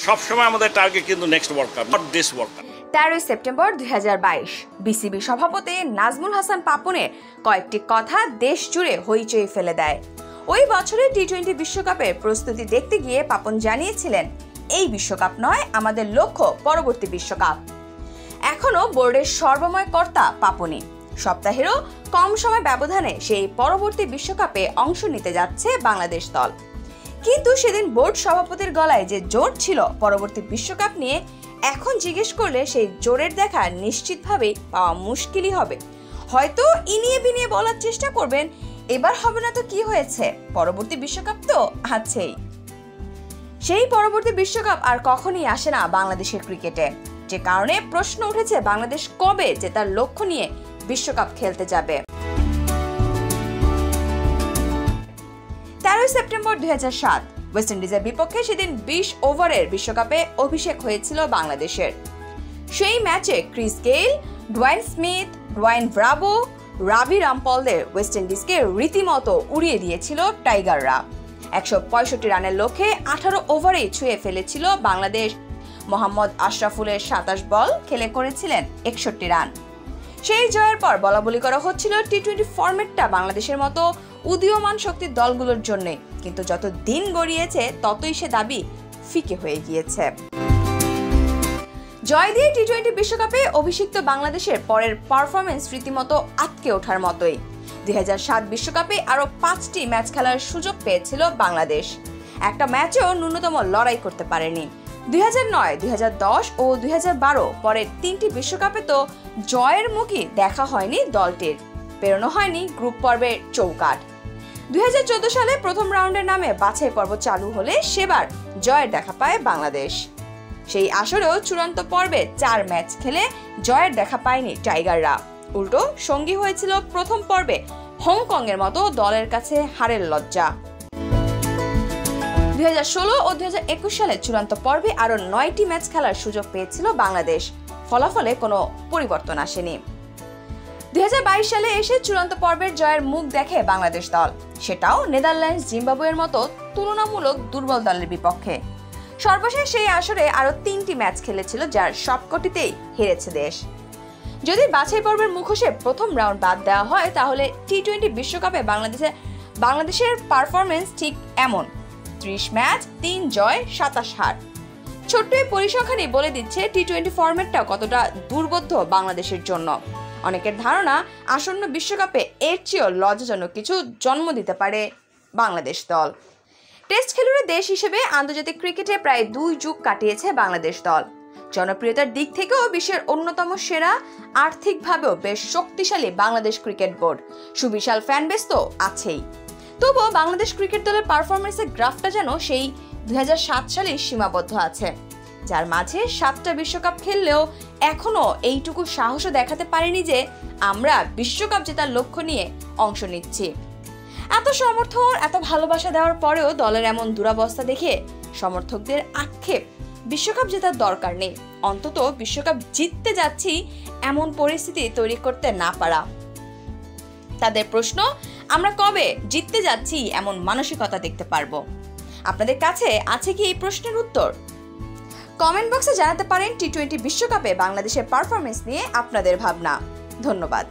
সবসময় আমাদের টার্গেট কিন্তু next world cup, not this world cup. 13 September 2022 BCB সভাপতি নাজমুল হাসান পাপনের কয়েকটি কথা দেশ জুড়ে হইচই ফেলে দেয়। ওই বছরের টি-20 বিশ্বকাপের প্রস্তুতি দেখতে গিয়ে পাপন জানিয়েছিলেন, এই বিশ্বকাপ নয়, আমাদের লক্ষ্য পরবর্তী বিশ্বকাপ। এখনো বোর্ডের সর্বময় কর্তা পাপনই। সপ্তাহেরও কম সময় ব্যবধানে সেই পরবর্তী বিশ্বকাপে অংশ নিতে যাচ্ছে বাংলাদেশ দল। কিন্তু সেদিন বোর্ড সভাপতির গলায় যে জোর ছিল পরবর্তী বিশ্বকাপ নিয়ে, এখন জিজ্ঞেস করলে সেই জোরের দেখা নিশ্চিতভাবেই পাওয়া মুশকিলই হবে। হয়তো ইনিয়ে বিনিয়ে বলার চেষ্টা করবেন, এবার হবে না তো কি হয়েছে, পরবর্তী বিশ্বকাপ তো আছেই। সেই পরবর্তী বিশ্বকাপ আর কখনই আসে না বাংলাদেশের ক্রিকেটে, যে কারণে প্রশ্ন উঠেছে বাংলাদেশ কবে জেতার লক্ষ্য নিয়ে বিশ্বকাপ খেলতে যাবে। 13 সেপ্টেম্বর 2007 ওয়েস্ট ইন্ডিজের বিপক্ষে সেদিন 20 ওভারের বিশ্বকাপে অভিষেক হয়েছিল বাংলাদেশের। সেই ম্যাচে Chris Gayle, Dwayne Smith, Dwayne Bravo, Ravi রামপলদের ওয়েস্ট ইন্ডিজকে রীতিমতো উড়িয়ে দিয়েছিল টাইগাররা। 165 রানের লক্ষ্যে 18 ওভারেই ছুঁয়ে ফেলেছিল বাংলাদেশ। মোহাম্মদ আশরাফুলের 27 বল খেলে করেছিলেন 61 রান। সেই জয়ের পর বলাবলি করা হচ্ছিল টি-20 ফরম্যাটটা বাংলাদেশের মতো উদীয়মান শক্তির দলগুলোর জন্য, কিন্তু যত দিন গড়িয়েছে ততই সে দাবি ফিকে হয়ে গিয়েছে। জয় দিয়ে টি-20 বিশ্বকাপে অভিষিক্ত বাংলাদেশের পরের পারফরমেন্স রীতিমতো আটকে ওঠার মতোই। 2007 বিশ্বকাপে আরো 5টি ম্যাচ খেলার সুযোগ পেয়েছিল বাংলাদেশ, একটা ম্যাচেও ন্যূনতম লড়াই করতে পারেনি। 2009, 2010 ও 2012 পরের 3টি বিশ্বকাপে তো জয়ের মুখই দেখা হয়নি দলটির, পেরোনো হয়নি গ্রুপ পর্বের চৌকাঠ। 2014 সালে প্রথম রাউন্ডের নামে বাছাই পর্ব চালু হলে সেবার জয়ের দেখা পায় বাংলাদেশ। সেই আসরেও চূড়ান্ত পর্বে 4 ম্যাচ খেলে জয়ের দেখা পায়নি টাইগাররা, উল্টো সঙ্গী হয়েছিল প্রথম পর্বে হংকং এর মতো দলের কাছে হারের লজ্জা। 2016 ও 2021 সালে চূড়ান্ত পর্বে আরো 9টি ম্যাচ খেলার সুযোগ পেয়েছিল বাংলাদেশ, ফলাফলে কোনো পরিবর্তন আসেনি। 2022 সালে এসে চূড়ান্ত পর্বের জয়ের মুখ দেখে বাংলাদেশ দল, সেটাও নেদারল্যান্ডস, জিম্বাবুয়ের মতো তুলনামূলক দুর্বল দলের বিপক্ষে। সর্বশেষ সেই আসরে আরো 3টি ম্যাচ খেলেছিল, যার সবকটিতেই হেরেছে দেশ। যদি বাছাই পর্বের মুখোশে প্রথম রাউন্ড বাদ দেওয়া হয়, তাহলে টি-20 বিশ্বকাপে বাংলাদেশের পারফরমেন্স ঠিক এমন: 30 ম্যাচ, 3 জয়, 27 হার। ছোট্ট এই পরিসংখ্যানই বলে দিচ্ছে টি-20 ফরম্যাটটা কতটা দুর্বোধ্য বাংলাদেশের জন্য। অনেকের ধারণা আসন্ন বিশ্বকাপে এর চেয়েও লজ্জাজনক কিছু জন্ম দিতে পারে বাংলাদেশ দল। টেস্ট খেলুড়ে দেশ হিসেবে আন্তর্জাতিক ক্রিকেটে প্রায় 2 যুগ কাটিয়েছে বাংলাদেশ দল। জনপ্রিয়তার দিক থেকেও বিশ্বের অন্যতম সেরা, আর্থিকভাবেও বেশ শক্তিশালী বাংলাদেশ ক্রিকেট বোর্ড, সুবিশাল ফ্যানবেস তো আছেই। তবুও বাংলাদেশ ক্রিকেট দলের পারফরমেন্সের গ্রাফটা যেন সেই 2007 সালে সীমাবদ্ধ আছে, যার মাঝে 7টা বিশ্বকাপ খেললেও এখনো এইটুকু সাহসও দেখাতে পারেনি যে আমরা বিশ্বকাপ জেতার লক্ষ্য নিয়ে অংশ নিচ্ছি। এত সমর্থন, এত ভালোবাসা দেওয়ার পরেও দলের এমন দুরবস্থা দেখে সমর্থকদের আক্ষেপ, বিশ্বকাপ জেতার দরকার নেই, অন্তত বিশ্বকাপ জিততে যাচ্ছি এমন পরিস্থিতি তৈরি করতে না পারা। তাদের প্রশ্ন, আমরা কবে জিততে যাচ্ছি এমন মানসিকতা দেখতে পারবো? আপনাদের কাছে আছে কি এই প্রশ্নের উত্তর? কমেন্ট বক্সে জানাতে পারেন টি-20 বিশ্বকাপে বাংলাদেশের পারফরমেন্স নিয়ে আপনাদের ভাবনা। ধন্যবাদ।